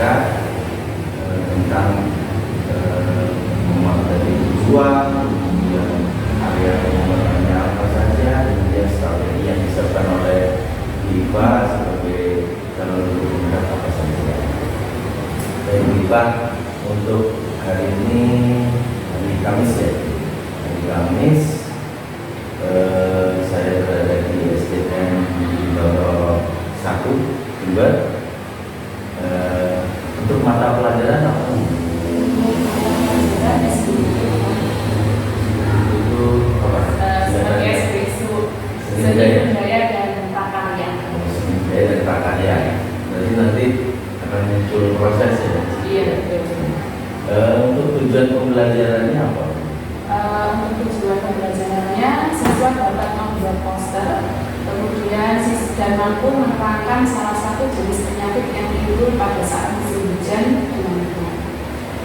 singkat tentang memateri tujuan, kemudian area pengembangannya apa saja, kemudian strategi yang disiapkan oleh IPA sebagai calon guru peminat apa saja. Baik IPA, untuk hari ini hari Kamis ya, hari Kamis saya berada di SDN di Loro 1 Jember. Untuk mata pelajaran apa? Itu apa? Sebagai seni budaya dan prakarya. Seni budaya dan prakarya. Berarti nanti akan muncul proses ya? Iya, betul. Untuk tujuan pembelajarannya apa? Untuk tujuan pembelajarannya, siswa dapat membuat poster, kemudian dan mampu menerangkan salah satu jenis penyakit yang timbul pada saat musim hujan dengan benar.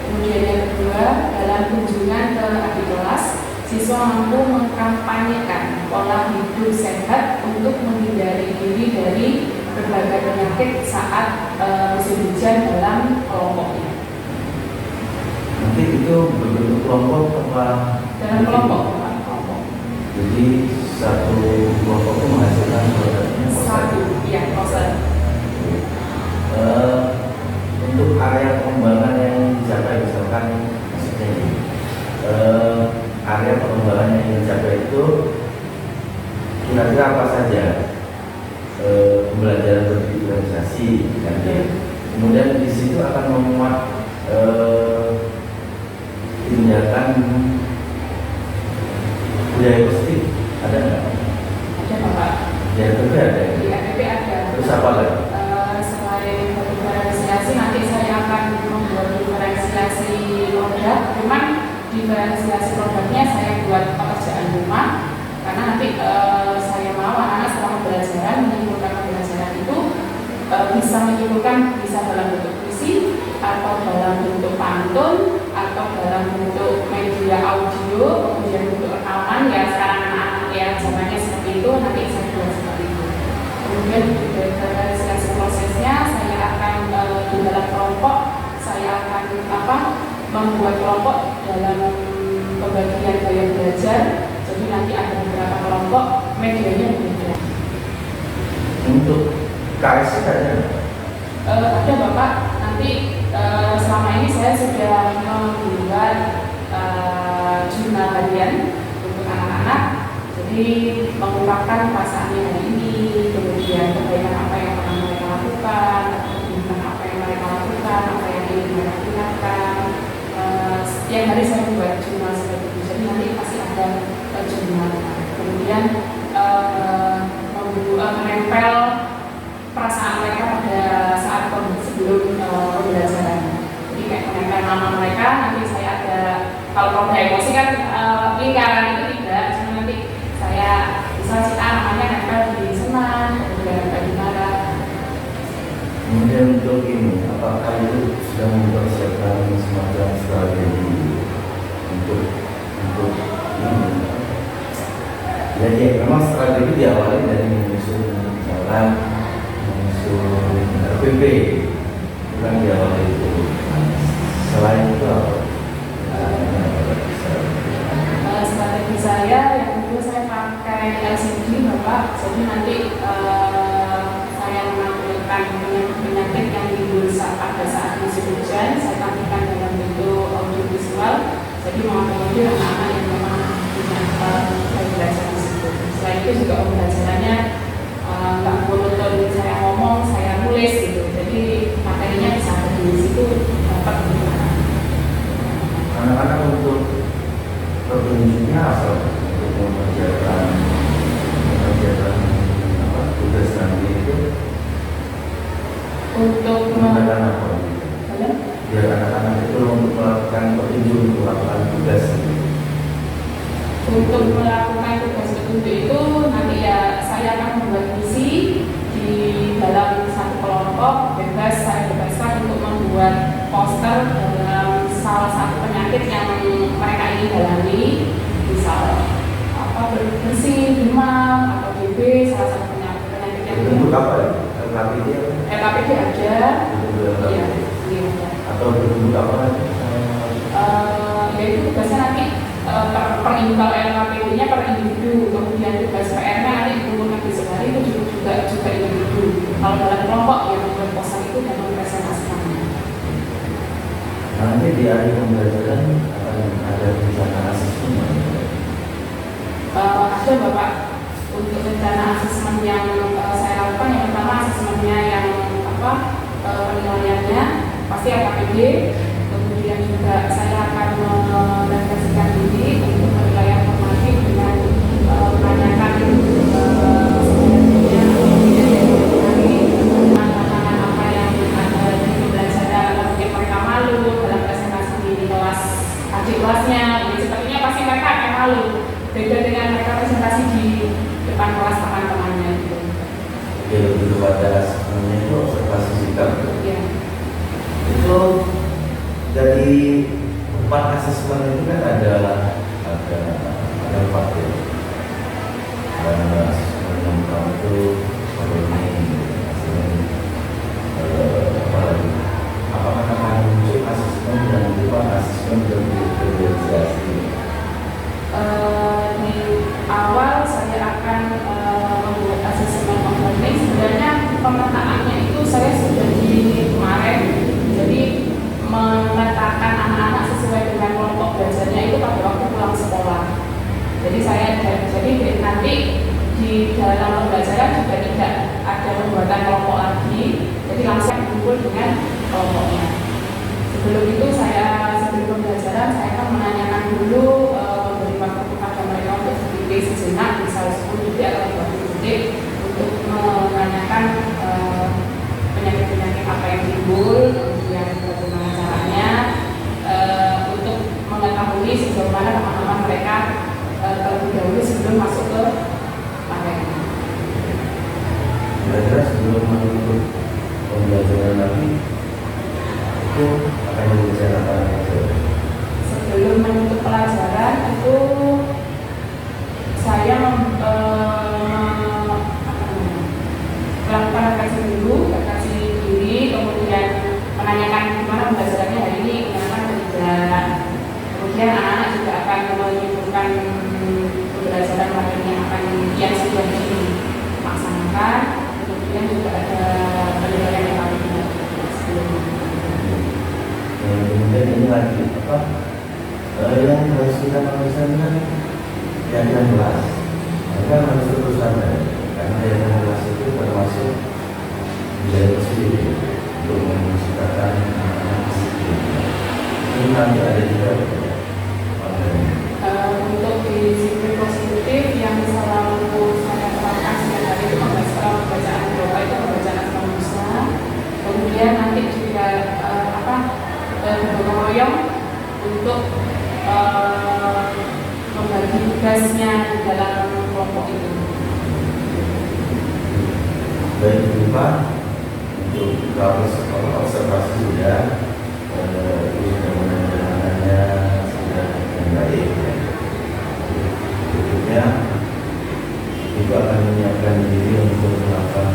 Kemudian yang kedua, dalam kunjungan ke adik kelas, siswa mampu mengkampanyekan pola hidup sehat untuk menghindari diri dari berbagai penyakit saat musim hujan dalam kelompoknya. Nanti itu berbentuk kelompok apa? Dalam kelompok. Jadi satu kelompok itu menghasilkan produknya Satu, iya, poster. Untuk area pengembangan yang dicapai, misalkan maksudnya ini, area pengembangan yang dicapai itu kira-kira apa saja? Pembelajaran berdifferensiasi, kan? Kemudian di situ akan memuat tindakan budaya positif, ada nggak? Ada Bapak. Di ATP ada. Di ATP ada. Terus apa lagi? Selain diferensiasi, nanti saya akan membuat diferensiasi produk. Cuman diferensiasi produknya saya buat pekerjaan rumah, karena nanti saya mau anak-anak setelah pembelajaran menyimpulkan pembelajaran itu bisa menyimpulkan, bisa dalam bentuk puisi atau dalam bentuk pantun atau dalam bentuk media audio, kemudian bentuk rekaman ya. Sekarang anak-anak ya zamannya seperti itu, nanti saya buat seperti itu. Kemudian diferensiasi prosesnya saya akan di dalam kelompok, saya akan membuat kelompok dalam pembagian gaya belajar. Jadi nanti ada beberapa kelompok, medianya berbeda. Untuk KS ada? Ada Bapak, nanti selama ini saya sudah membuat jurnal harian untuk anak-anak. Jadi mengungkapkan perasaannya hari ini, kemudian kebaikan apa yang pernah mereka lakukan, kemudian apa yang mereka lakukan, apa yang ingin mereka gunakan. Setiap hari saya membuat jurnal seperti itu. Jadi nanti pasti ada jurnal. Kemudian menempel perasaan mereka pada saat sebelum pembelajaran. Jadi kayak menempel nama mereka. Nanti saya ada, kalau produk emosi kan lingkaran itu tidak, cuma nanti saya bisa cita namanya nempel di senang, kemudian nempel di marah. Kemudian untuk ini, apakah itu sudah mempersiapkan semacam strategi untuk ini? Jadi memang strategi diawali dari menyusun jalan, menyusun RPP, bukan diawali itu. Selain itu apa? Strategi saya yang kedua saya pakai LCD Bapak. Jadi nanti saya menampilkan penyakit yang timbul pada saat musim hujan. Saya tampilkan dalam bentuk audiovisual. Jadi mengakomodir anak-anak yang memang punya gaya belajar di situ. Selain itu juga pembelajarannya nggak monoton, saya ngomong, saya nulis gitu. Jadi materinya bisa ada di situ dapat gimana. Anak-anak untuk petunjuknya apa? Untuk mengerjakan tugas nanti itu untuk menggunakan apa? Biar anak-anak itu untuk melakukan petunjuk, untuk melakukan tugas. Untuk melakukan tugas petunjuk itu nanti ya saya akan membuat misi di dalam satu kelompok. Bebas, saya bebaskan untuk membuat poster dalam salah satu penyakit yang mereka ingin dalami, misal bersih, demam atau TB, salah satu penyakit yang untuk apa ya? LKPD ada. Iya, apa lagi? Yaitu tugasnya nanti per kalau LKPD-nya per individu, kemudian tugas PR-nya nanti diumpulkan di sehari itu juga individu. Kalau dalam kelompok yang berposan itu dan mempresentasikannya. Nanti di hari pembelajaran akan ada rencana asesmen. Ada Bapak, untuk rencana asesmen yang saya lakukan, yang pertama asesmennya yang penilaiannya pasti LKPD, kemudian juga saya akan merefleksikan diri untuk penilaian formatif dengan menanyakan sebenarnya tantangan apa yang ada di pembelajaran, atau mungkin mereka malu dalam presentasi di kelas adik kelasnya, jadi sepertinya pasti mereka akan malu, beda dengan mereka presentasi di depan kelas teman-temannya gitu. Ya, lebih kepada asesmennya itu observasi sikap. Ya. Itu dari 4 asesmen itu kan ada 4 ya. Ada asesmen yang pertama itu apakah akan muncul asesmen dan juga asesmen berverifikasi? Di awal saya akan membuat asesmen learning. Sebenarnya pemetaannya itu saya sudah di kemarin, jadi memetakan anak-anak sesuai dengan kelompok belajarnya itu pada waktu pulang sekolah. Jadi nanti di dalam pembelajaran juga tidak ada pembuatan kelompok lagi, jadi langsung berkumpul dengan kelompoknya. Sebelum pembelajaran saya akan menanyakan dulu, memberi waktu kepada mereka untuk berpikir sejenak, misal 10 detik atau 20 detik, untuk menanyakan penyakit-penyakit apa yang timbul, kemudian bagaimana caranya, untuk mengetahui sejauh mana pemahaman mereka terlebih dahulu sebelum masuk ke materi. Kira-kira sebelum menutup pembelajaran lagi itu akan dibicarakan apa? Sebelum menutup pelajaran itu saya melakukan refleksi diri, kemudian menanyakan gimana pembelajarannya hari ini, menanyakan tidak. Kemudian anak-anak juga akan menyebutkan pembelajaran materi yang sudah dilaksanakan. Kemudian juga ada penilaian yang kami kemudian ini lagi yang harus kita lakukan yang kelas, maka harus terus ada, karena yang kelas itu termasuk biaya sendiri untuk menciptakan anak-anak disiplin. Ini nanti ada juga untuk disiplin positif yang selalu saya terapkan setiap hari itu pembacaan doa, itu pembacaan asma Musa. Kemudian nanti juga bergotong royong untuk membagi tugasnya di dalam kelompok itu. Baik Pak, untuk observasi sudah menangannya sudah dengan baik. Berikutnya juga akan menyiapkan diri untuk melakukan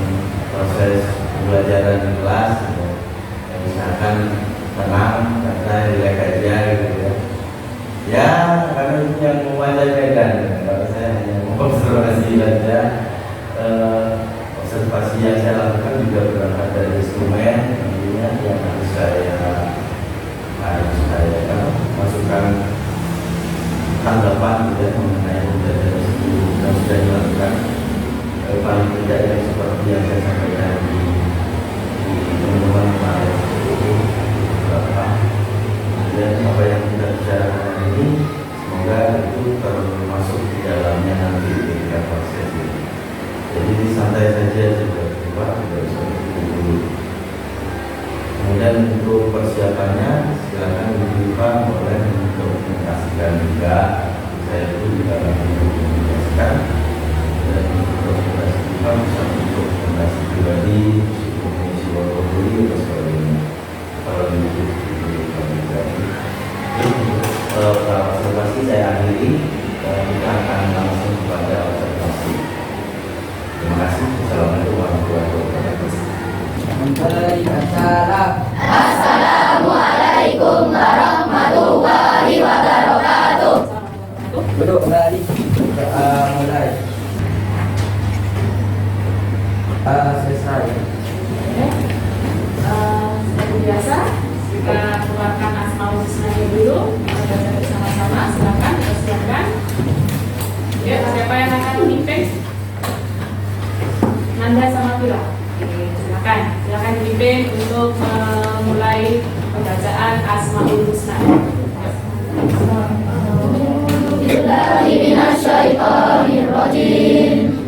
proses pembelajaran di kelas, misalkan tenang, santai, relax aja gitu ya. Ya, karena itu yang mewajarkan. Kalau saya hanya mengobservasi saja, observasi yang saya lakukan juga berangkat dari instrumen tentunya yang harus saya masukkan tanggapan juga mengenai pembelajaran tersebut yang sudah dilakukan. Paling tidak yang seperti yang saya sampaikan di teman-teman kemarin itu berapa, dan apa yang kita bicarakan hari ini semoga itu termasuk di dalamnya nanti ketika proses ini. Jadi santai saja juga Pak, tidak usah dulu. Kemudian untuk persiapannya silakan Ibu Pak boleh mendokumentasikan juga, saya itu juga akan mendokumentasikan, dan dokumentasi kita bisa untuk dokumentasi pribadi, dokumentasi portfolio dan sebagainya. Kalau itu observasi saya akhiri, kita akan langsung kepada observasi. Terima kasih. Assalamualaikum warahmatullahi wabarakatuh. Waalaikumsalam. Assalamualaikum biasa kita keluarkan asmaul husnanya dulu, kita baca bersama-sama. Silakan kita silakan. Ya, siapa yang akan memimpin? Nanda sama Vira. Oke, silakan dipimpin untuk memulai pembacaan asmaul husna.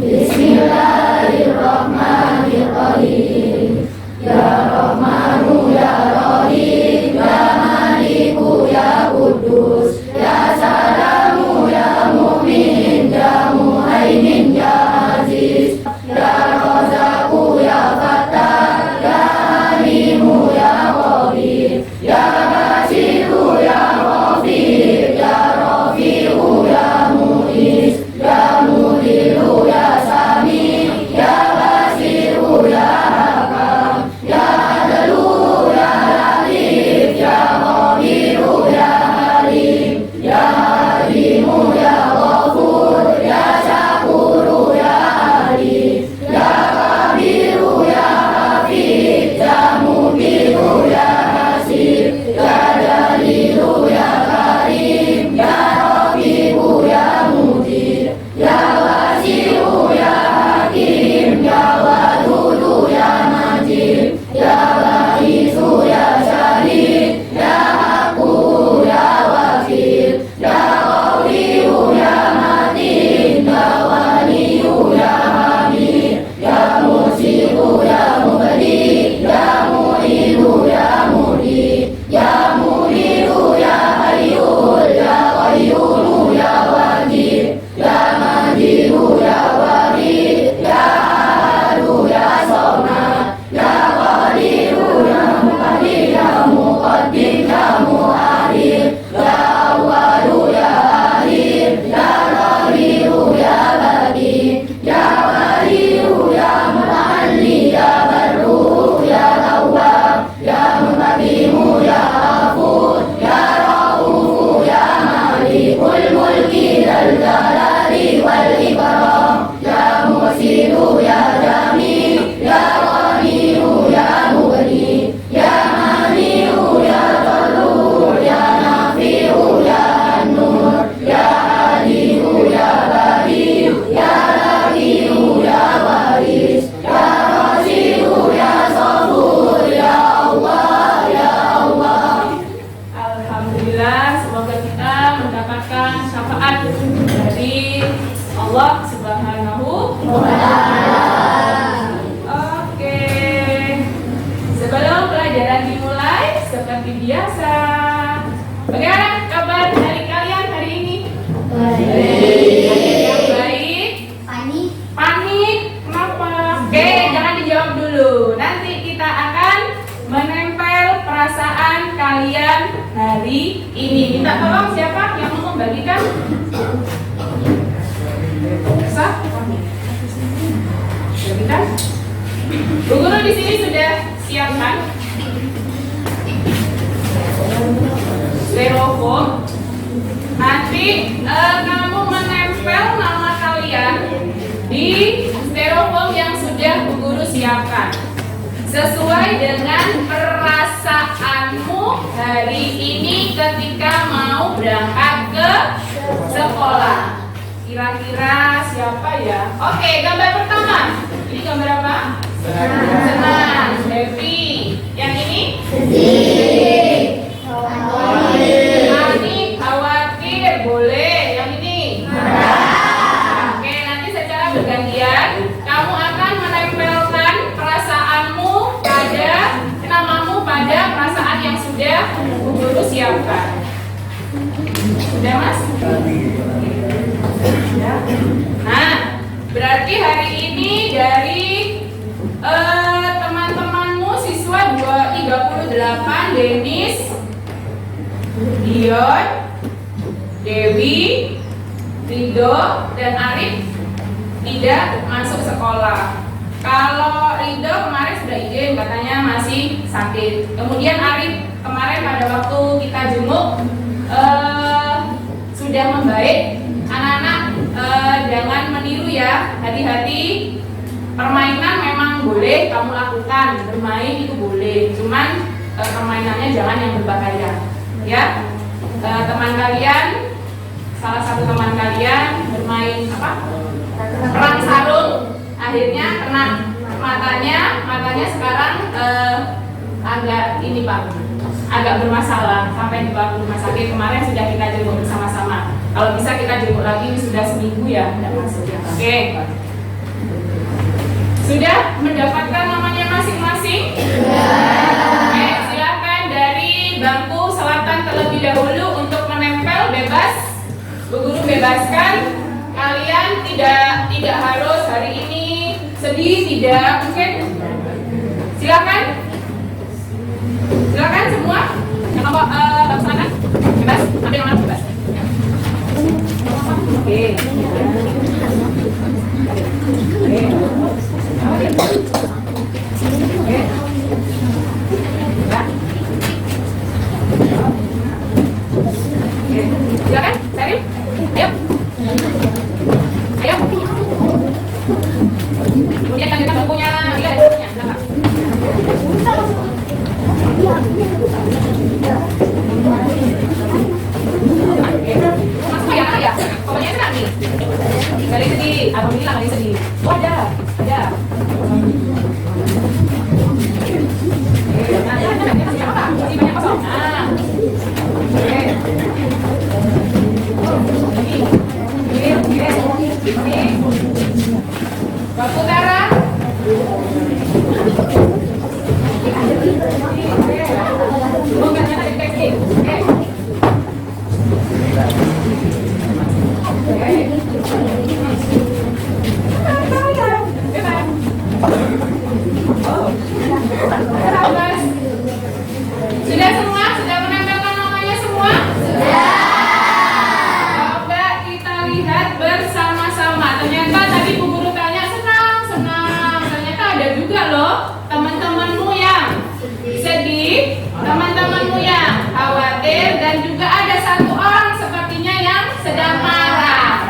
Bismillahirrahmanirrahim. Ya Rahmanu ya Rahim, ya Maliku ya Kudus, ya Salamu ya Mu'min, ya Muhaimin ya Aziz, ya Razaku ya Fattah, ya Halimu ya Ghabir, ya Basiru ya Rafiq, ya Rafi'u ya Mu'is, ya Mudilu ya Sami, ya Basiru ya Hakam, ya Adlu ya Latif, ya Ghafiru ya Halim, ya Halimu ya Ghafur, ya Syakuru ya Ali, ya Kabiru ya Hafid, ya Mubiru ya Hasib, ya Jalilu ya Karim, ya Rafiqu ya Mudir, ya Wasi'u ya Hakim, ya Wadudu ya Majid, ya Baisu ya Syahid, ya Haqqu ya Wakil, ya Qawiyu ya Matin, ya Waliyu ya Hamid, ya Musiku ya Mubadi, ya Mu'idu ya Mudi, ya Mu'idu ya Hayyul, ya Qayyumu ya Wajid, ya Majidu ya Wahid, ya Ahadu ya Somad, ya Qadiru ya Muqaddim, ya Muqaddim ya Mu'akhir, ya Awwalu ya Akhir, ya Zahiru ya Batin, ya Waliyu ya Muta'alli, ya Barru ya Tawwab, ya Muqaddimu ya Ghafur, ya Ra'ufu ya Malikul Mulki Dzal Jalali wal Ikram, ya Musidu ya Jami, ya Ghaniyu ya Mughni, ya Mani'u ya Dhalul, ya Nafi'u ya An-Nur, ya Aliyu ya Bari, ya Lakiyu ya Waris, ya Rasidu ya Sabur, ya Allah ya Allah. Alhamdulillah, semoga kita mendapatkan syafaat dari Allah Subhanahu wa Ta'ala. Oke, sebelum pelajaran dimulai, seperti biasa, bagaimana kabar dari kalian hari ini? Yang baik? Panik? Kenapa? Oke, jangan dijawab dulu. Nanti kita akan menempel perasaan kalian hari ini. Minta tolong siapa yang mau membagikan? Bisa? Bagikan. Bu Guru di sini sudah siap kan? Styrofoam. Nanti kamu menempel nama kalian di styrofoam yang sudah Bu Guru siapkan sesuai dengan perasaanmu hari ini ketika mau berangkat ke sekolah. Kira-kira siapa ya? Oke, gambar pertama. Ini gambar apa? Senang. Happy. Yang ini? Panik, khawatir. Boleh. Yang ini? Oke, nanti secara bergantian kamu akan menempelkan perasaanmu pada namamu pada perasaan yang sudah Bu Guru siapkan. Sudah, Mas? Ya. Nah, berarti hari ini dari teman-temanmu siswa 38, Denis, Dion, Dewi, Rido, dan Arif tidak masuk sekolah. Kalau Rido kemarin sudah izin, katanya masih sakit. Kemudian Arif kemarin pada waktu kita jenguk sudah membaik. Anak-anak jangan meniru ya, hati-hati. Permainan memang boleh kamu lakukan, bermain itu boleh. Cuman permainannya jangan yang berbahaya, ya. Teman kalian, salah satu teman kalian bermain apa? Perang sarung, akhirnya kena matanya sekarang agak ini Pak, agak bermasalah sampai dibawa ke rumah sakit. Kemarin sudah kita jenguk bersama-sama. Kalau bisa kita jenguk lagi, ini sudah seminggu ya, tidak masuk ya. Oke. Sudah mendapatkan namanya masing-masing? Oke, silakan dari bangku selatan terlebih dahulu untuk menempel bebas. Bu Guru bebaskan. Kalian tidak harus hari ini sedih, tidak mungkin. Silakan semua. Yang apa bangku selatan? Bebas. Ambil yang mana bebas? Oke. Silakan, Sarif. Ayo. Ayo. Kemudian lanjutkan bukunya. Iya, bukunya. Silakan. Masuk ya. Pokoknya senang nih. Dari sedih, alhamdulillah dari sedih. Oh, ada. Waktu darah. Sudah semua? Sudah menempelkan namanya semua? Sudah. Coba kita lihat bersama-sama. Ternyata tadi Bu Guru tanya senang. Ternyata ada juga loh teman-temanmu yang sedih, teman-temanmu yang khawatir, dan juga ada satu orang sepertinya yang sedang marah.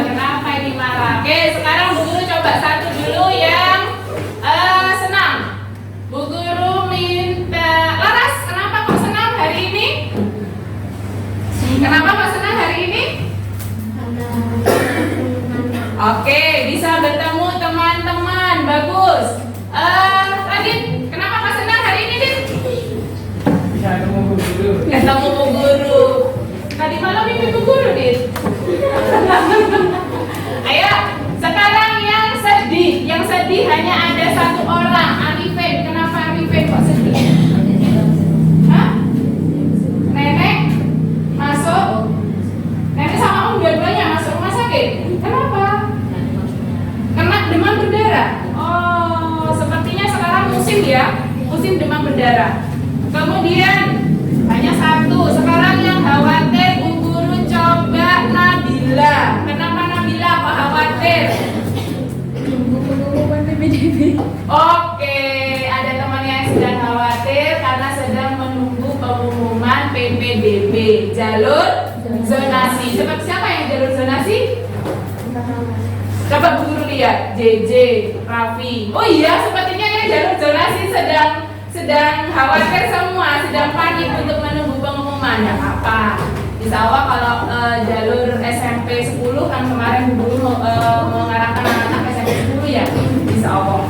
Kenapa ini marah? Oke, sekarang Bu Guru coba satu dulu yang senang. Bu Guru minta Laras, kenapa kok senang hari ini? Kenapa kok senang hari ini? Oke, bisa bertemu teman-teman, bagus. Radit, kenapa kok senang hari ini, Dit? Bisa ketemu Bu Guru. Ketemu Bu Guru. Tadi malam mimpi Bu Guru, Dit. Ayo, sekarang yang sedih. Yang sedih hanya ada satu orang, Arifin. Kenapa Arifin kok sedih? Hah? Nenek masuk. Nenek sama Om dua-duanya masuk rumah sakit. Kenapa? Kena demam berdarah. Oh, sepertinya sekarang musim ya, musim demam berdarah. Kemudian hanya satu. Sekarang yang khawatir Bu Guru coba Nabila. Kenapa Nabila kok khawatir? Oke, ada teman yang sedang khawatir karena sedang menunggu pengumuman PPDB, jalur zonasi. Seperti siapa yang jalur zonasi? Coba Bu Guru lihat, JJ, Raffi. Oh iya, sepertinya yang jalur zonasi sedang khawatir semua, sedang panik untuk menunggu pengumuman. Ya apa? Insya Allah kalau jalur SMP 10 kan kemarin Bu Guru mengarahkan anak-anak SMP 10 ya. Insya Allah.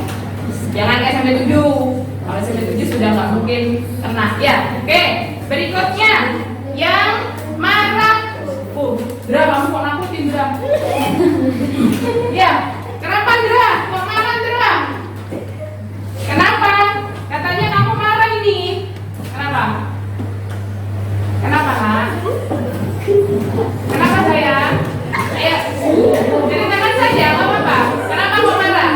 Jangan ke SMP 7. Kalau SMP 7 sudah nggak mungkin kena. Ya, oke. Berikutnya yang marah. Dra, kamu kok nakutin, Dra? Ya, kenapa Dra? Kok marah, Dra? Kenapa? Katanya kamu marah ini. Kenapa? Kenapa, Nak? Kenapa, sayang? Ayo, jadi teman saja, nggak apa-apa. Kenapa kok marah?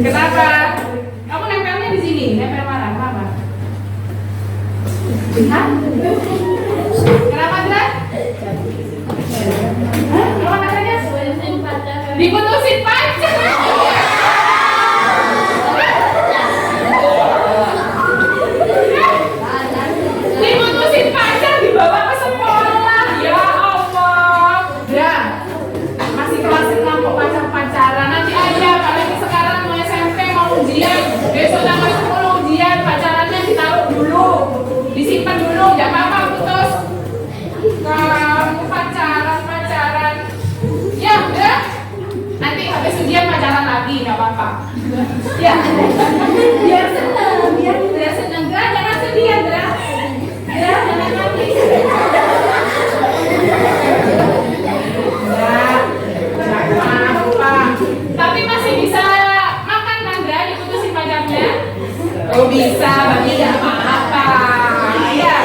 Kenapa? Kamu nempelnya di sini, nempel marah. Kenapa? Hah? Kenapa, Dra? Hah? Kenapa katanya? Diputusin pacar. Diputusin pacar dibawa ke sekolah. Ya Allah. Dra, masih kelas 6 kok pacaran. Nanti aja, apalagi sekarang mau SMP mau ujian. Besok tanggal 10 ujian, pacarannya ditaruh dulu, disimpan dulu, jangan apa-apa putus. Kamu pacaran. Ya udah, nanti habis ujian pacaran lagi, nggak apa-apa. Ya, biar senang, jangan sedih ya, Dra. Ya, jangan nangis. Tapi masih bisa makan kan, Dra, diputusin pacarnya? Oh bisa, berarti nggak apa-apa. Ya,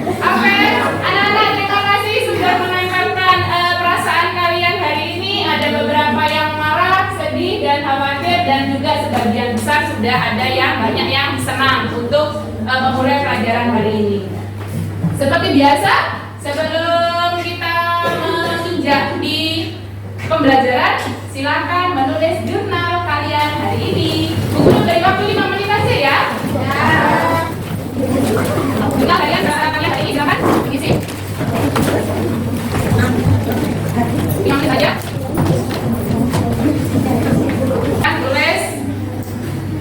oke, anak-anak terima kasih sudah menanyakan perasaan kalian hari ini. Ada beberapa yang marah, sedih, dan khawatir, dan juga sebagian besar sudah ada yang banyak yang senang untuk memulai pelajaran hari ini. Seperti biasa, sebelum kita menginjak di pembelajaran, silakan menulis jurnal kalian hari ini. Tunggu dari waktu 5 menit aja ya. Jurnal kalian hari ini silakan isi. 5 menit saja. Tulis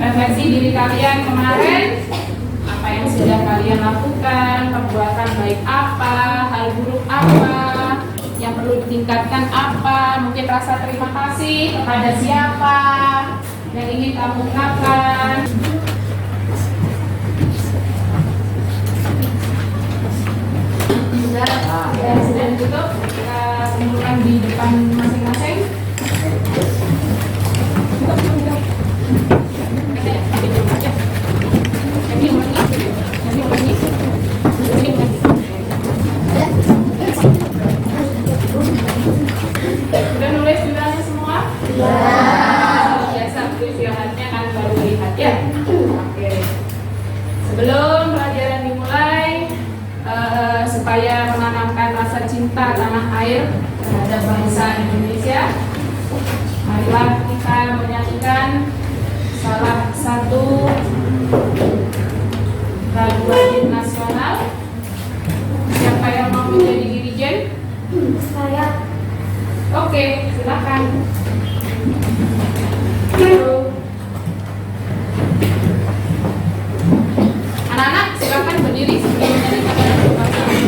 refleksi diri kalian kemarin. Apa yang sudah kalian lakukan, perbuatan baik apa, hal buruk apa, yang perlu ditingkatkan apa, mungkin rasa terima kasih kepada siapa yang ingin kamu ungkapkan. Sudah ditutup, kita kumpulkan di depan masing-masing. Sudah nulis jurnalnya semua? Ya. Biasa istirahatnya kan baru lihat ya. Oke. Sebelum pelajaran dimulai, supaya menanamkan rasa cinta tanah air terhadap bangsa Indonesia, marilah kita menyanyikan salah satu lagu wajib nasional. Siapa yang mau menjadi dirijen? Saya. Oke, silakan. Anak-anak silakan berdiri sebelum menyanyikan lagu nasional.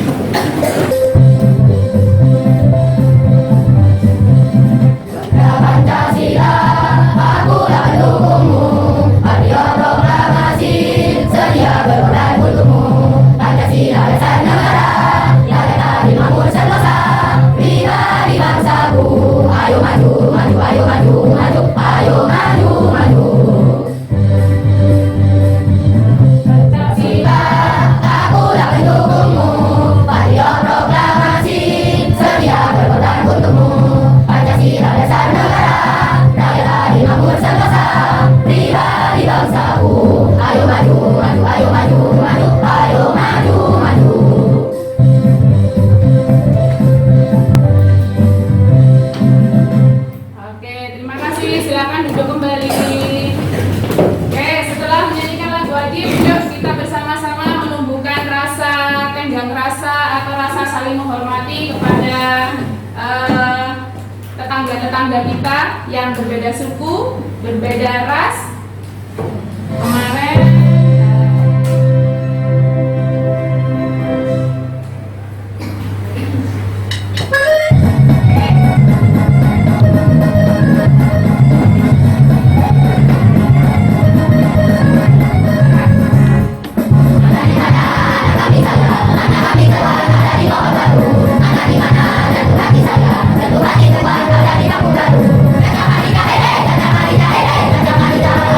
Pancasila, akulah pendukungmu. Patriot proklamasi, sedia berkorban untukmu. Pancasila dasar negara, yang adil makmur sentosa. Pribadi bangsaku, ayo maju, maju, ayo maju, maju, ayo maju, maju. Pancasila, akulah pendukungmu. Patriot proklamasi, sedia berkorban untukmu. Pancasila dasar negara, rakyat adil makmur sentosa. Pribadi bangsaku, ayo maju, maju, ayo maju, maju, ayo maju, maju. Oke, terima kasih. Silakan duduk kembali. Oke, setelah menyanyikan lagu wajib, yuk kita bersama-sama menumbuhkan rasa tenggang rasa atau rasa saling menghormati kepada tetangga-tetangga kita yang berbeda suku, berbeda ras. Kemarin Anak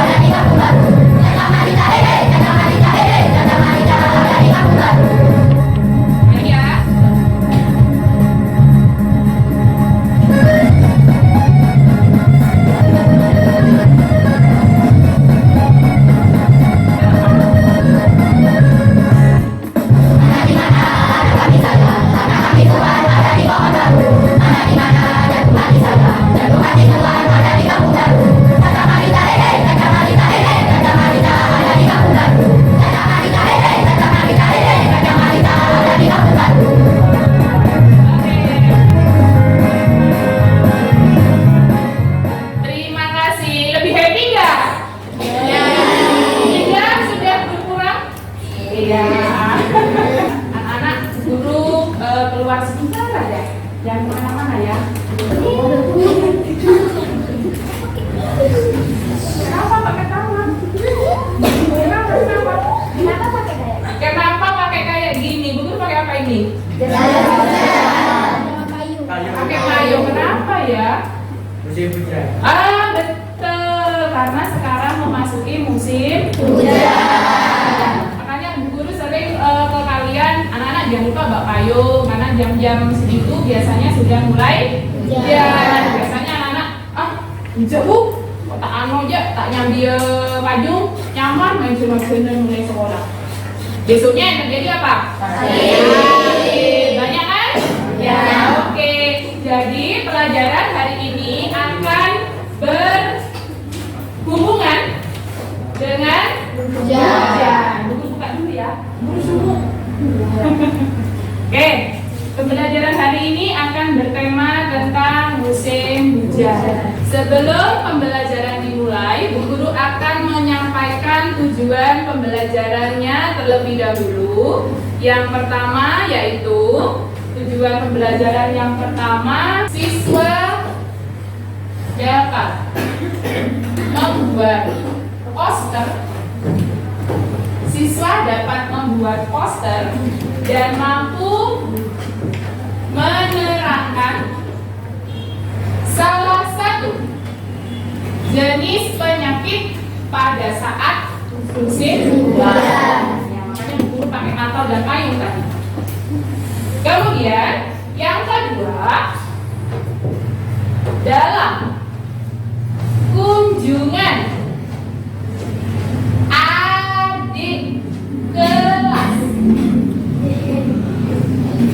Iya. Anak-anak guru keluar sebentar aja. Jangan kemana-mana ya. Kenapa pakai tangan? Kenapa pakai kayak gini? Bu Guru pakai apa ini? Pakai kayu. Kenapa ya? Musim hujan. Betul. Karena sekarang memasuki musim hujan. Makanya Bu Guru sering ke kalian, anak-anak jangan lupa bawa payung karena jam-jam segitu biasanya sudah mulai hujan. Biasanya anak-anak hujan Bu, tak anu aja, tak nyambil baju nyaman main cuma-cuma mulai sekolah. Besoknya yang terjadi apa? Banyak kan? Ya. Oke. Jadi pelajaran hari ini akan berhubungan dengan hujan. Buku buka dulu ya. Buru sungguh. Oke. Pembelajaran hari ini akan bertema tentang musim hujan. Sebelum pembelajaran dimulai, Bu Guru akan menyampaikan tujuan pembelajarannya terlebih dahulu. Yang pertama yaitu tujuan pembelajaran yang pertama, siswa dapat membuat poster. Siswa dapat membuat poster dan mampu menerangkan salah satu jenis penyakit pada saat musim hujan. Ya, makanya Bu Guru pakai mantel dan payung tadi. Kemudian yang kedua, dalam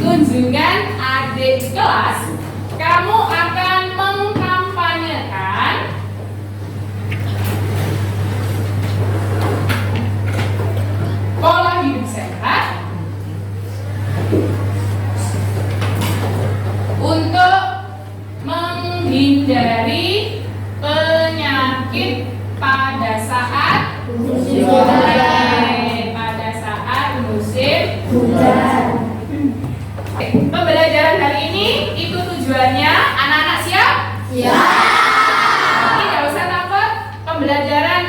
kunjungan adik kelas, kamu akan mengkampanyekan pola hidup sehat untuk menghindari penyakit pada saat musim hujan. Pembelajaran hari ini itu tujuannya anak-anak siap? Ya. Tapi nggak usah takut. Pembelajaran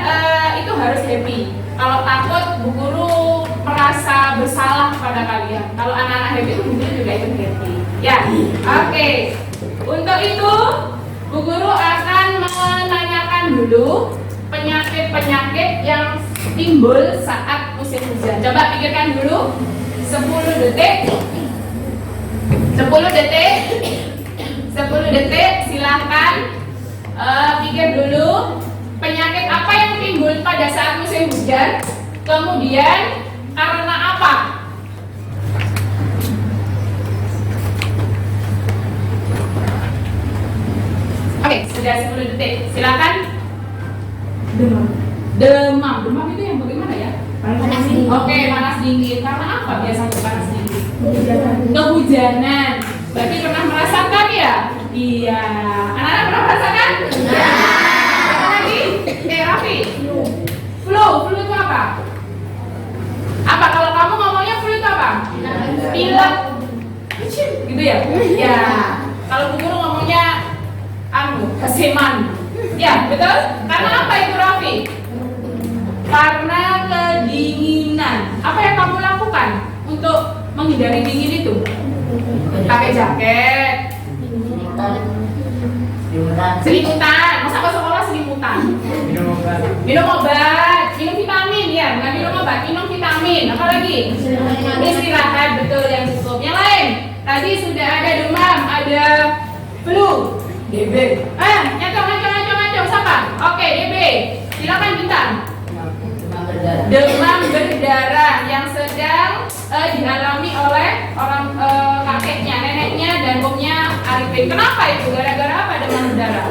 itu harus happy. Kalau takut, Bu Guru merasa bersalah kepada kalian. Kalau anak-anak happy, Bu Guru juga ikut happy. Ya, oke. Untuk itu, Bu Guru akan menanyakan dulu penyakit-penyakit yang timbul saat musim hujan. Coba pikirkan dulu 10 detik. 10 detik, silahkan pikir dulu penyakit apa yang timbul pada saat musim hujan, kemudian karena apa? Oke, sudah 10 detik, silahkan. Demam itu yang bagaimana ya? Panas dingin. Oke, panas dingin. Karena apa biasanya panas dingin? Kehujanan. Berarti pernah merasakan ya? Iya. Anak-anak pernah merasakan? Iya. Apa lagi? Raffi. Flu itu apa? Apa kalau kamu ngomongnya flu itu apa? Pilek. Gitu ya? Iya. Kalau Bu Guru ngomongnya keseman. Ya, betul? Karena apa itu Raffi? Karena kedinginan. Apa yang kamu lakukan untuk menghindari dingin itu? Pakai jaket, selimutan. Masa ke sekolah selimutan? Minum obat, minum vitamin ya, bukan minum obat, minum vitamin. Apa lagi? Istirahat, betul yang cukup. Yang lain, tadi sudah ada demam, ada flu, DB. Nyacong, siapa? Oke, DB. Silakan Bintang. Demam berdarah yang sedang dialami oleh orang kakeknya, neneknya, dan omnya Arifin. Kenapa itu? Gara-gara apa demam berdarah?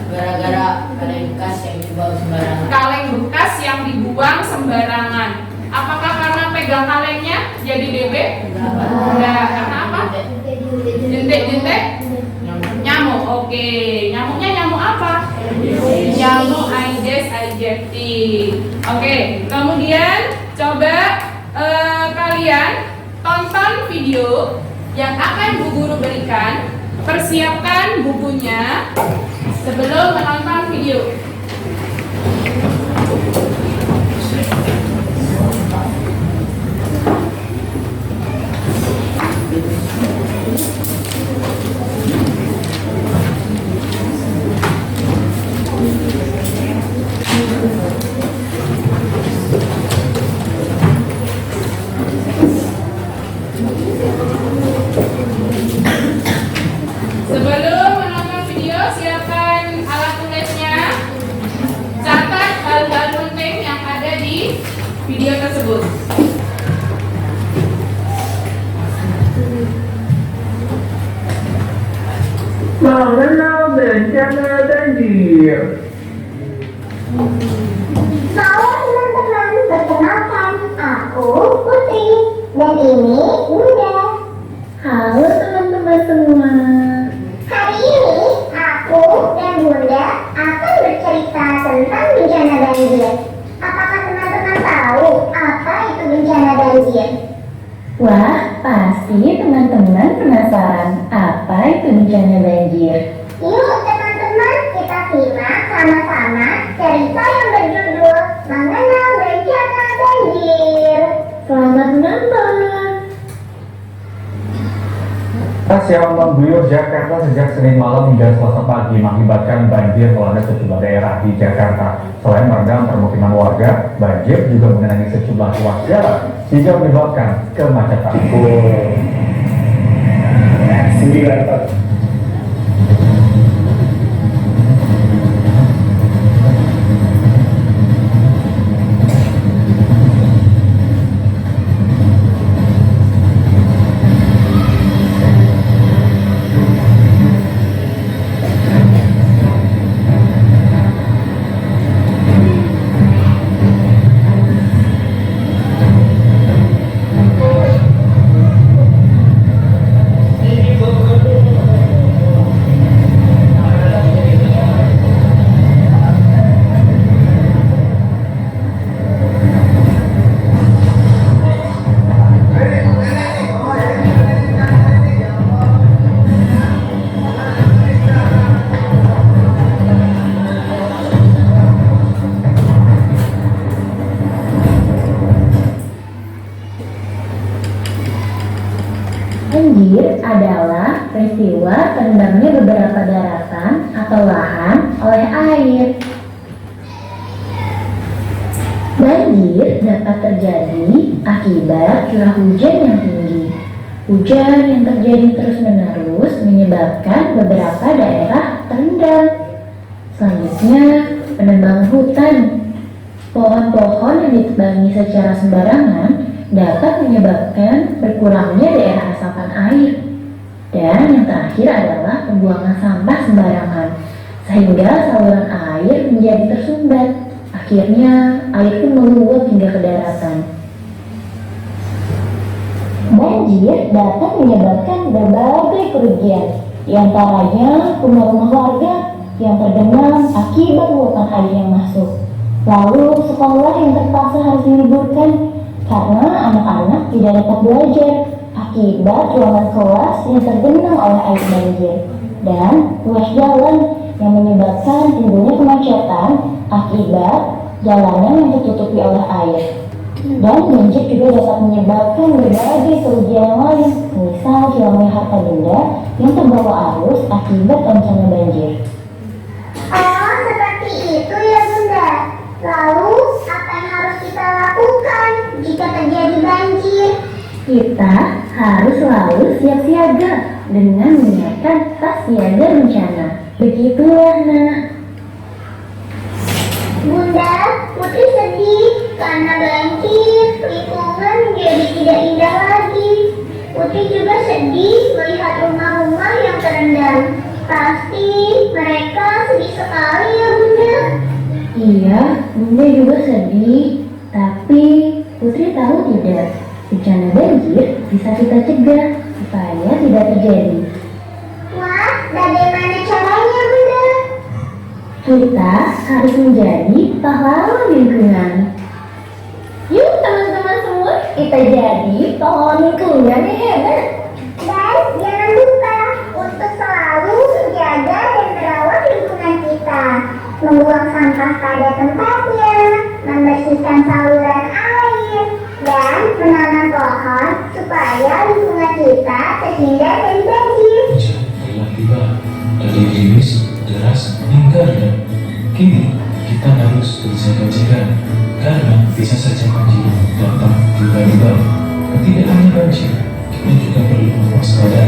Gara-gara kaleng bekas yang dibuang sembarangan. Kaleng bekas yang dibuang sembarangan. Apakah karena pegang kalengnya jadi DB? Enggak. Karena apa? Jentik-jentik? Nyamuk. Oke. Nyamuknya nyamuk apa? Nyamuk Aedes aegypti. Oke. Kemudian coba menonton video yang akan Bu Guru berikan, persiapkan bukunya sebelum menonton video. Sebelum menonton video, siapkan alat tulisnya. Catat hal-hal penting yang ada di video tersebut. Mengenal bencana banjir. Halo teman-teman, perkenalkan aku Putri dan ini Bunda. Halo teman-teman semua. Hari ini aku dan Bunda akan bercerita tentang bencana banjir. Apakah teman-teman tahu apa itu bencana banjir? Wah, pasti teman-teman penasaran apa itu bencana banjir. Yuk teman-teman, kita simak sama-sama cerita yang berjudul Mengenal Bencana Banjir. Selamat menonton. Deras yang mengguyur Jakarta sejak Senin malam hingga Selasa pagi mengakibatkan banjir melanda sejumlah daerah di Jakarta. Selain merendam permukiman warga, banjir juga mengenangi sejumlah ruas jalan sehingga menyebabkan kemacetan. Banjir adalah peristiwa terendamnya beberapa daratan atau lahan oleh air. Banjir dapat terjadi akibat curah hujan yang tinggi. Hujan yang terjadi terus-menerus menyebabkan beberapa daerah terendam. Selanjutnya, penebangan hutan. Pohon-pohon yang ditebangi secara sembarangan dapat menyebabkan berkurangnya daerah resapan air. Dan yang terakhir adalah pembuangan sampah sembarangan, sehingga saluran air menjadi tersumbat. Akhirnya, air pun meluap hingga ke daratan. Banjir dapat menyebabkan berbagai kerugian, di antaranya rumah-rumah warga yang tergenang akibat luapan air yang masuk. Lalu sekolah yang terpaksa harus diliburkan karena anak-anak tidak dapat belajar akibat ruangan kelas yang tergenang oleh air banjir, dan ruas jalan yang menyebabkan timbulnya kemacetan akibat jalanan yang tertutupi oleh air. Dan banjir juga dapat menyebabkan berbagai kerugian lain, misal hilangnya harta benda yang terbawa arus akibat bencana banjir. Oh, seperti itu ya Bunda. Lalu, apa yang harus kita lakukan jika terjadi banjir? Kita harus selalu siap siaga dengan menyiapkan tas siaga bencana. Begitulah, Nak. Bunda, Putri sedih karena banjir, lingkungan menjadi tidak indah lagi. Putri juga sedih melihat rumah-rumah yang terendam. Pasti mereka sedih sekali ya Bunda. Iya, Bunda juga sedih. Tapi Putri tahu tidak, bencana banjir bisa kita cegah supaya tidak terjadi. Wah, bagaimana caranya Bunda? Kita harus menjadi pahlawan lingkungan. Yuk teman-teman semua, kita jadi pohon lingkungan nih Heather. Dan jangan lupa untuk selalu menjaga dan merawat lingkungan kita, membuang sampah pada tempatnya, membersihkan saluran air, dan menanam pohon supaya lingkungan kita terhindar dari banjir. Hujan tiba-tiba dari gerimis, deras, hingga reda. Kini kita harus berjaga-jaga karena bisa saja banjir datang tiba-tiba. Tidak hanya banjir, kita juga perlu waspada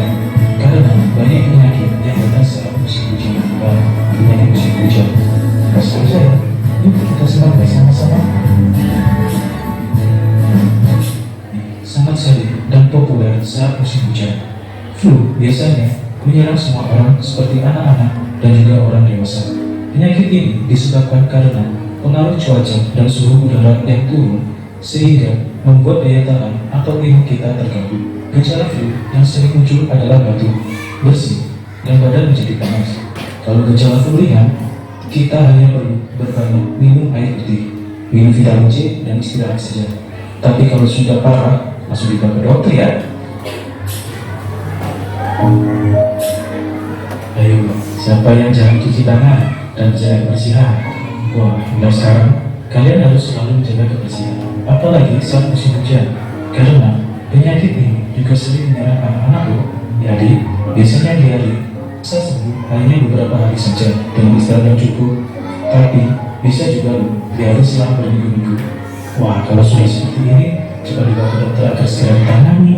karena banyak penyakit yang datang saat musim hujan dan penyakit musim hujan. Langsung saja, yuk kita semak bersama-sama. Sangat sering dan populer saat musim hujan. Flu biasanya menyerang semua orang seperti anak-anak dan juga orang dewasa. Penyakit ini disebabkan karena pengaruh cuaca dan suhu udara yang turun sehingga membuat daya tahan atau imun kita terganggu. Gejala flu yang sering muncul adalah batuk, bersin, dan badan menjadi panas. Kalau gejala flu ringan, kita hanya perlu berbanyak minum air putih, minum vitamin C, dan istirahat saja. Tapi kalau sudah parah, langsung dibawa ke dokter ya. Ayo, siapa yang jarang cuci tangan dan jaga kebersihan? Wah, mulai sekarang kalian harus selalu menjaga kebersihan, apalagi saat musim hujan, karena penyakit ini juga sering menyerang anak-anak loh. Jadi, biasanya diare bisa sembuh hanya beberapa hari saja dengan istirahat yang cukup, tapi bisa juga loh diare selama berminggu-minggu. Wah, kalau sudah seperti ini, coba dibawa ke dokter agar segera ditangani.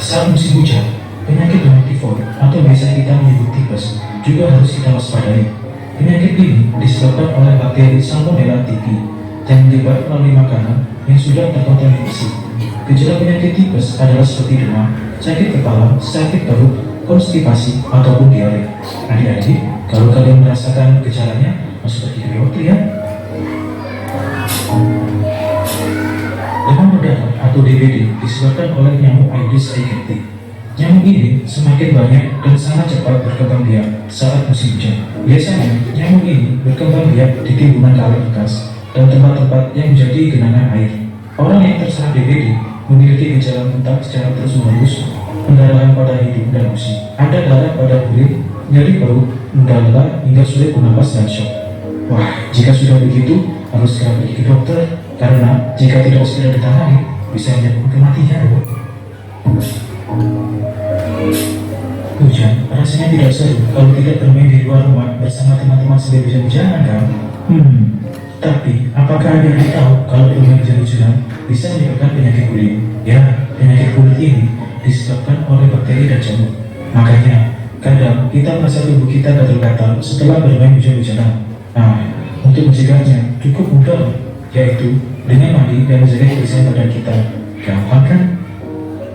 Saat musim hujan, penyakit demam tifoid atau biasa kita menyebut tipes juga harus kita waspadai. Penyakit ini disebabkan oleh bakteri Salmonella typhi yang menyebar melalui makanan yang sudah terkontaminasi. Gejala penyakit tipes adalah seperti demam, sakit kepala, sakit perut, konstipasi, ataupun diare. Adik-adik, kalau kalian merasakan gejalanya, langsung pergi ke dokter ya. Demam berdarah atau DBD disebabkan oleh nyamuk Aedes aegypti. Nyamuk ini semakin banyak dan sangat cepat berkembang biak saat musim hujan. Biasanya, nyamuk ini berkembang biak di timbunan kawah bekas dan tempat-tempat yang menjadi genangan air. Orang yang terserang DBD memiliki gejala muntah secara terus-menerus, pendarahan pada hidung dan gusi, ada darah pada kulit, nyeri perut, mudah lelah hingga sulit bernafas dan syok. Wah, jika sudah begitu, harus segera pergi ke dokter karena jika tidak segera ditangani, bisa menyebabkan kematian. Hujan rasanya tidak seru kalau tidak bermain di luar rumah bersama teman-teman sambil hujan-hujanan kan? Tapi apakah Anda tahu kalau bermain hujan-hujanan bisa menyebabkan penyakit kulit? Ya, penyakit kulit ini disebabkan oleh bakteri dan jamur. Makanya, kadang kita merasa tubuh kita gatal-gatal setelah bermain hujan-hujanan. Nah, untuk mencegahnya cukup mudah, yaitu dengan mandi dan menjaga kebersihan badan kita. Gampang kan?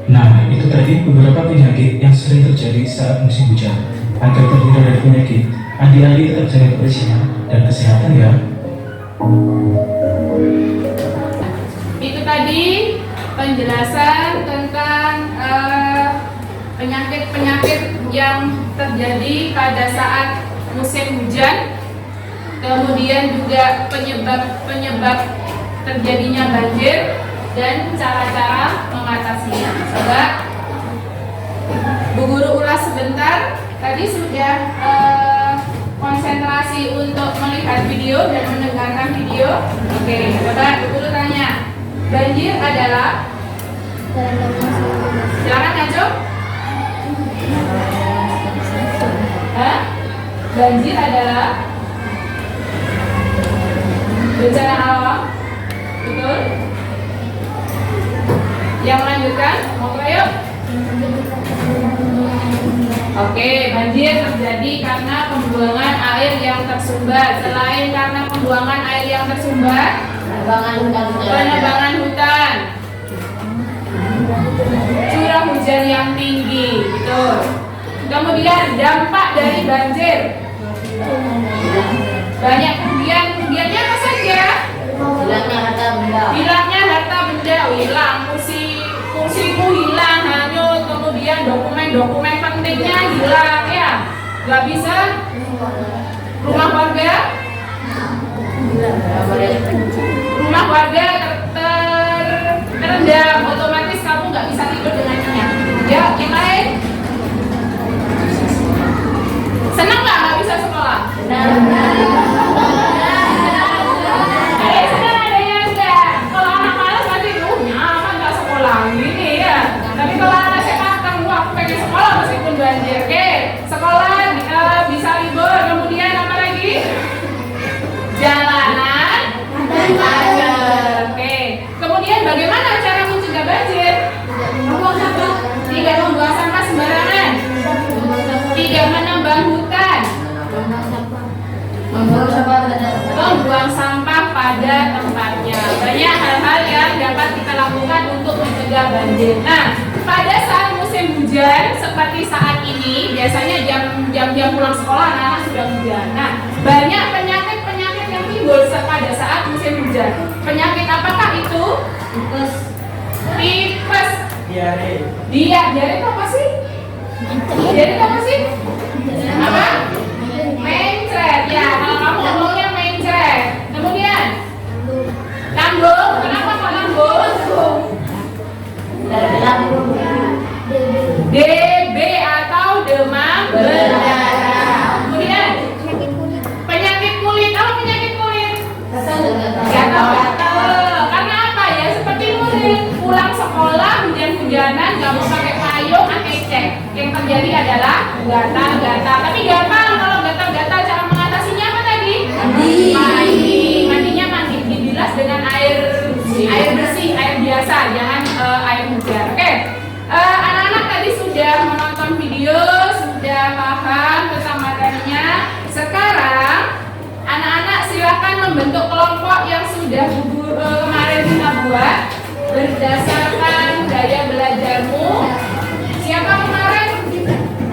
Nah, itu tadi beberapa penyakit yang sering terjadi saat musim hujan. Agar terhindar dari penyakit, adik-adik tetap jaga kebersihan dan kesehatan ya. Itu tadi penjelasan tentang penyakit-penyakit yang terjadi pada saat musim hujan, kemudian juga penyebab terjadinya banjir dan cara-cara mengatasinya. Coba Bu Guru ulas sebentar. Tadi sudah konsentrasi untuk melihat video dan mendengarkan video. Oke, coba Bu Guru tanya. Banjir adalah? Silakan Najwa. Banjir adalah bencana alam, betul? Yang melanjutkan, mau yuk. Oke, banjir terjadi karena pembuangan air yang tersumbat. Selain karena pembuangan air yang tersumbat, penebangan hutan, curah hujan yang tinggi, betul. Kemudian dampak dari banjir, banyak kerugiannya apa saja? Hilangnya harta benda, hilang, kursimu hilang, hanyut, kemudian dokumen pentingnya hilang ya, nggak bisa. Rumah warga Sedang ada yang enggak. Kalau anak malas pasti nyaman nggak sekolah gini ya. Tapi kalau anak sehat kan aku pengen sekolah meskipun banjir. Oke, sekolah bisa libur. Kemudian apa lagi? Jalanan macet. Oke. Kemudian bagaimana cara mencegah banjir? Tidak membuang sampah sembarangan. Tidak menambang hutan. Membuang sampah pada tempatnya. Banyak hal-hal yang dapat kita lakukan untuk mencegah banjir. Nah, pada saat musim hujan seperti saat ini, biasanya jam pulang sekolah anak-anak sudah hujan. Nah, banyak penyakit-penyakit yang timbul pada saat musim hujan. Penyakit apakah itu? Tipes. Diare itu apa sih? Diare itu apa sih? Apa? Mencret. Ya, kalau kamu ngomongnya mencret. Kemudian lambung. Kenapa kok lambung? DB atau demam berdarah. Kemudian penyakit kulit. Apa penyakit kulit? Gatal-gatal. Karena apa ya? Seperti murid pulang sekolah hujan-hujanan nggak mau pakai payung, pakai cek. Yang terjadi adalah gatal-gatal. Tapi gampang kalau gatal-gatal, cara mengatasinya apa tadi? Mandi. Mandinya mandi dibilas dengan air bersih, air biasa, jangan air hujan. Oke. Anak-anak tadi sudah menonton video, sudah paham tentang materinya. Sekarang anak-anak silakan membentuk kelompok yang sudah kemarin kita buat berdasarkan gaya belajarmu. Siapa kemarin?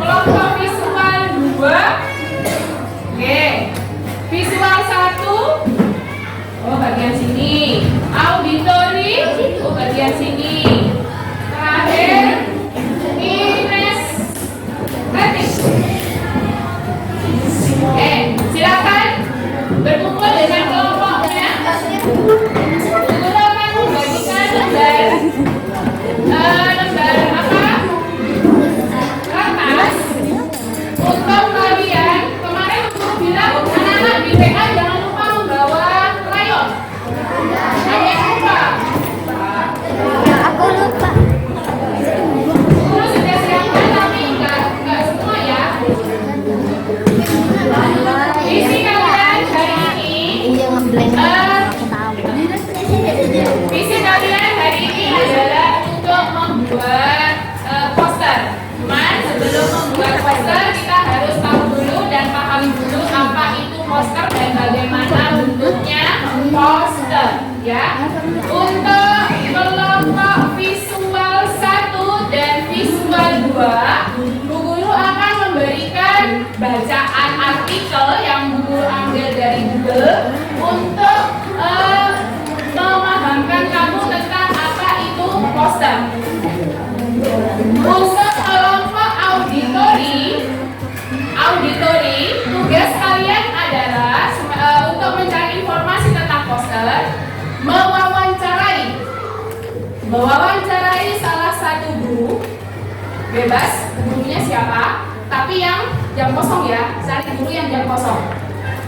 Kelompok visual 2. Oke. Visual 1. Oh, bagian sini. Auditory. Oh, bagian sini. Terakhir kinestetik. Silakan berkumpul dengan kelompoknya. Dulu akan membagikan lembar apa? Kertas untuk kalian. Kemarin guru bilang anak-anak di PA jangan lupa membawa krayon. Ada yang lupa? Aku lupa. Guru sudah siapkan tapi nggak semua ya. Isi kalian hari ini visi kalian hari ini adalah untuk membuat poster. Cuman sebelum membuat poster kita harus tahu dulu dan pahami dulu apa itu poster dan bagaimana bentuknya poster, ya. Untuk kelompok visual 1 dan visual 2, Bu Guru akan memberikan bacaan artikel yang Bu Guru ambil dari Google untuk memahamkan kamu tentang apa itu poster. Untuk kelompok auditori, tugas kalian adalah untuk mencari informasi tentang poster, mewawancarai salah satu guru, bebas gurunya siapa, tapi yang jam kosong ya, cari guru yang jam kosong.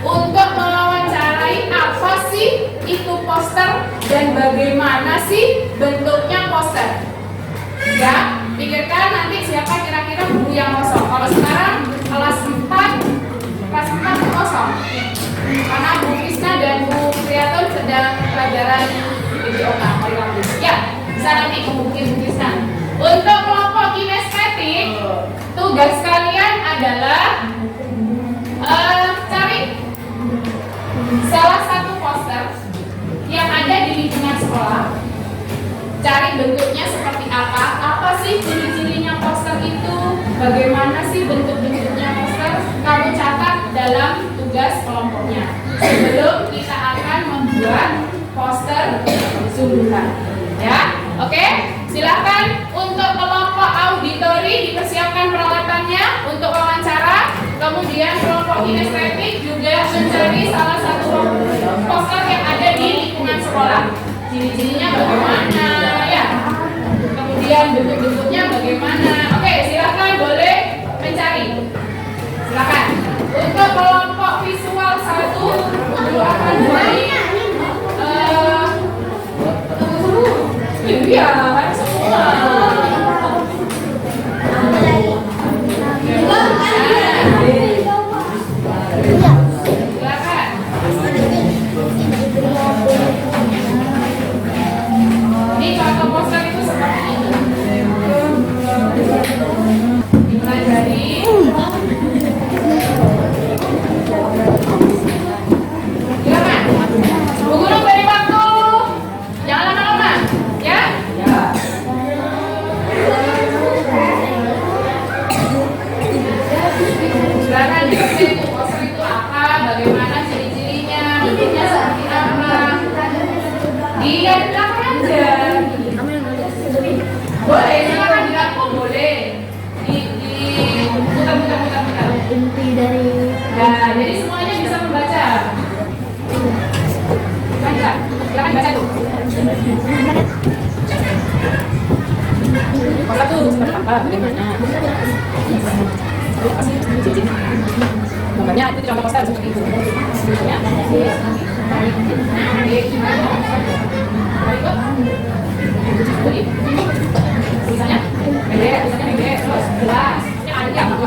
Untuk mewawancarai apa sih itu poster dan bagaimana sih bentuknya poster. Ya, pikirkan nanti siapa kira-kira guru yang kosong. Kalau sekarang kelas 4 kosong. Karena Bu Krisna dan Bu Priyaton sedang pelajaran PJOK. Ya, bisa nanti menghubungi Bu Krisna. Untuk kelompok kinestetik, tugas kalian adalah cari salah satu poster yang ada di lingkungan sekolah. Cari bentuknya seperti apa sih ciri-cirinya poster itu, bagaimana sih bentuk-bentuknya poster, kamu catat dalam tugas kelompoknya sebelum kita akan membuat poster sungguhan, ya. Oke, silakan. Untuk kelompok auditori dipersiapkan peralatannya untuk wawancara. Kemudian kelompok kinestetik juga mencari salah satu poster yang ada di lingkungan sekolah. Ciri-cirinya bagaimana, ya. Kemudian bentuk-bentuknya bagaimana. Oke, silakan boleh mencari. Silakan. Untuk kelompok visual 1 akan dari iya, harus semua. Silakan. Ini contoh poster itu seperti ini. Dimulai dari silakan. Bu Guru beri waktu. Jangan lama-lama, ya? Silakan dikasih itu poster itu apa, bagaimana ciri-cirinya, bentuknya seperti apa. Dilihat di belakang aja. Boleh, silakan dirangkum, boleh. Putar. Inti dari Nah, jadi semuanya bisa membaca. Silakan baca tuh. Poster tuh seperti apa, bagaimana. Gambarnya itu contoh poster seperti itu. Ya. Tulisannya pendek, terus jelas. Yang ada apa?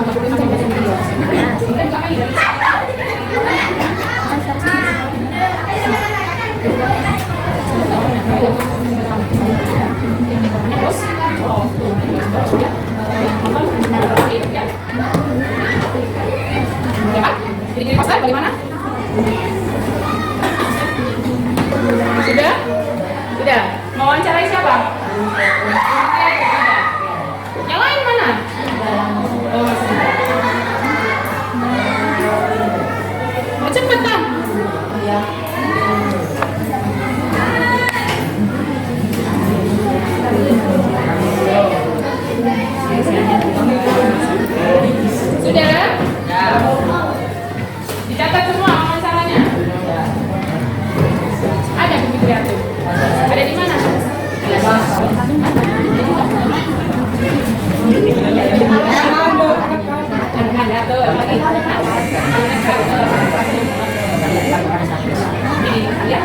Jadi poster bagaimana? Sudah? Sudah. Mau wawancarai siapa? Yang lain mana? Oh, masih cepetan. Iya. Sudah? Dicatat semua wawancaranya. Ada Bukit Kreatif. Ada di mana? Ada tuh lagi. Ini ya.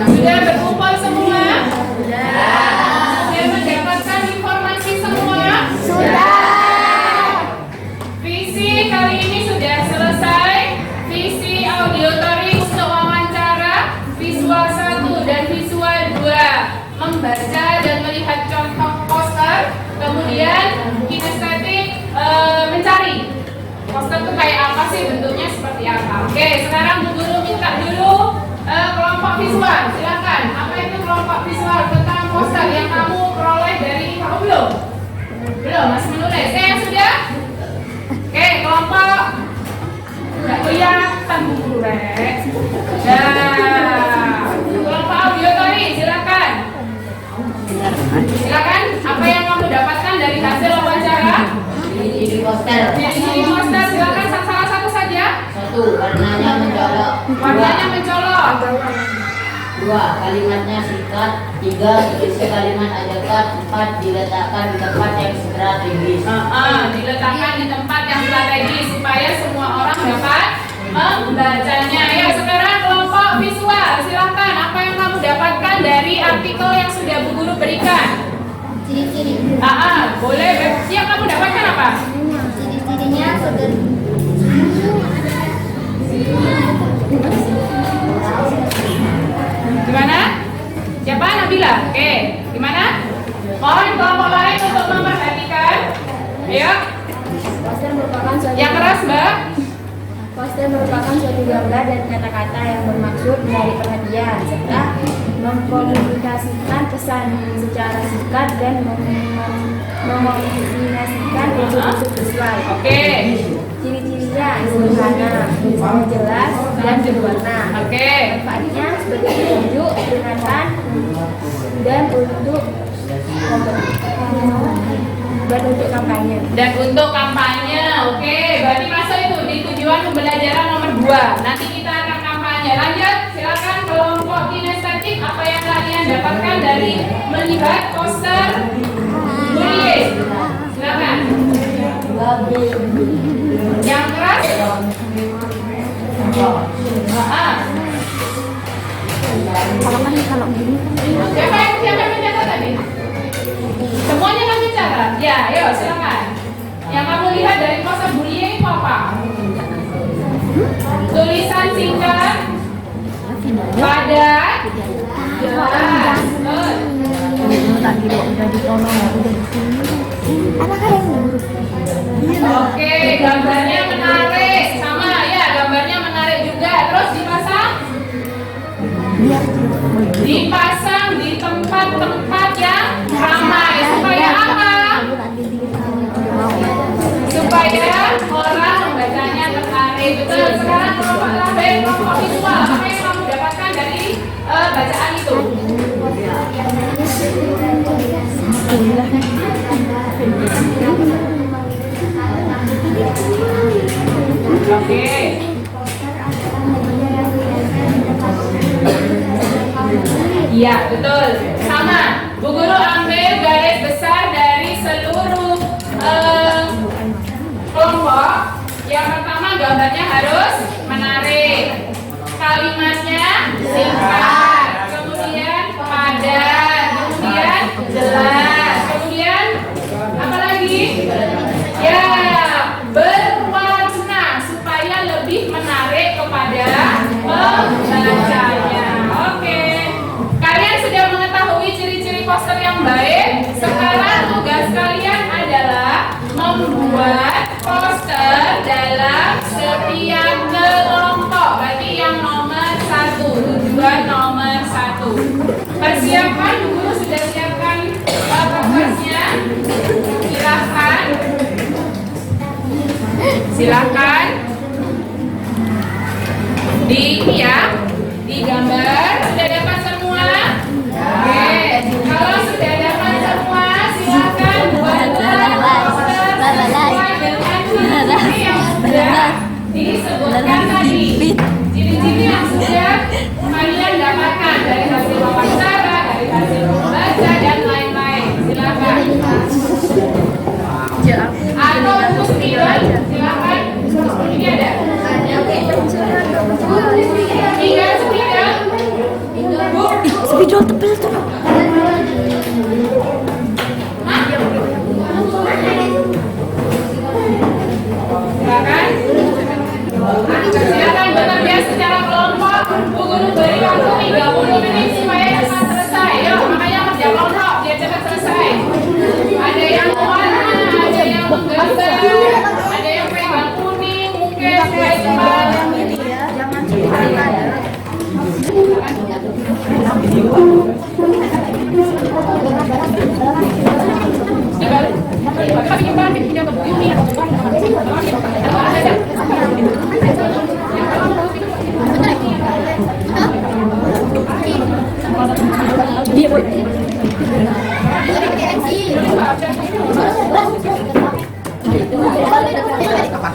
Sudah berkumpul semua? Sudah mendapatkan informasi semua? Visi kali ini sudah selesai. Visi auditory untuk wawancara, visual 1 dan visual 2 membaca dan melihat contoh poster. Kemudian kinestetik mencari poster itu kayak apa sih, bentuknya seperti apa. Oke, sekarang Bu Guru minta dulu kelompok visual. Silakan. Apa itu kelompok visual tentang poster yang kamu peroleh dari kamu belum? Belum, masih menulis. Yang sudah? Oke, kelompok nggak kelihatan Bu Guru Rek. Nah, kelompok auditory, silakan. Silakan. Apa yang kamu dapatkan dari hasil wawancara? Ini poster. Ini poster, silakan salah satu saja. 1. Warnanya mencolok. Warnanya mencolok. 2. Kalimatnya singkat. 3. Isi kalimat ajakan. 4. Diletakkan di tempat yang strategis. Diletakkan di tempat yang strategis supaya semua orang dapat membacanya. Ya, sekarang kelompok visual, silakan. Apa yang kamu dapatkan jawaban dari artikel yang sudah Bu Guru berikan. Ciri-ciri. Boleh. Siap, kamu dapatkan apa? Ciri-cirinya Gimana? Siapa? Nabila? Oke, gimana? Mohon kelompok lain untuk memperhatikan. Ayo. Poster merupakan suatu Yang keras, Mbak. Poster merupakan suatu gambar dan kata-kata yang bermaksud menarik perhatian serta mengkomunikasikan pesan secara singkat dan mengomunikasikan unsur-unsur visual. Oke. Ciri-cirinya sederhana, visualnya jelas dan berwarna. Oke. Manfaatnya sebagai petunjuk, peringatan, dan untuk kampanye. Dan untuk kampanye, oke. Berarti masuk itu di tujuan pembelajaran nomor 2. Nanti kita akan kampanye. Lanjut, silakan kelompok kinestetik. Apa yang kalian dapatkan dari melihat poster Bulie? Silakan. Yang keras? Kalau gini Siapa yang mencatat tadi? Semuanya kan mencatat? Ya, ayo silakan. Yang kamu lihat dari poster Bulie itu apa? Tulisan singkat, padat, jelas. Oke, gambarnya menarik. Sama ya, gambarnya menarik juga. Terus dipasang di tempat-tempat yang ramai. Supaya apa? Supaya orang membacanya tertarik. Betul. Sekarang kelompok terakhir, kelompok visual. Apa yang kamu dapatkan dari bacaan itu? Oke. Iya, betul. Sama. Bu Guru ambil garis besar dari seluruh kelompok. Yang pertama, gambarnya harus menarik. Kalimatnya singkat. Kemudian padat. Kemudian jelas. Kemudian apa lagi? Ya, berwarna supaya lebih menarik kepada pembacanya. Oke. Kalian sudah mengetahui ciri-ciri poster yang baik. Sekarang tugas kalian adalah membuat poster dalam setiap kelompok. Berarti yang nomor 1, tujuan nomor 1. Persiapan, Bu Guru sudah siapkan kertasnya. Silakan di ini ya, digambar. Sudah dapat semua? Oke, kalau sudah dapat semua, silakan buatlah poster sesuai dengan ciri-ciri yang sudah disebutkan tadi. Ciri-ciri yang sudah kalian dapatkan dari hasil wawancara, dari hasil membaca dan lain-lain. Silakan. Atau untuk speaker, silakan. Ini ada. Speaker. Bu. Spidol tebel tuh. Silakan. Silakan bekerja secara kelompok. Bu Guru beri waktu 30 menit supaya cepat selesai. Yuk, makanya kerja kelompok biar cepat selesai. Ada yang warna, ada yang menggambar, ada yang pegang kuning, mungkin supaya cepat.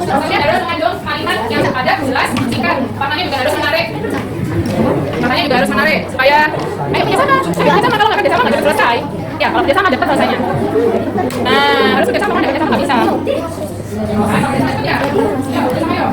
Maksudnya harus mengandung kalimat yang padat, jelas, singkat. Maknanya juga harus menarik. Maknanya juga harus menarik supaya kerjasama. Kerjasama kalau nggak kerjasama nggak bisa selesai. Ya kalau kerjasama dapat selesainya. Nah harus kerjasama, kalau nggak kerjasama nggak bisa. Ya, kerjasama yuk.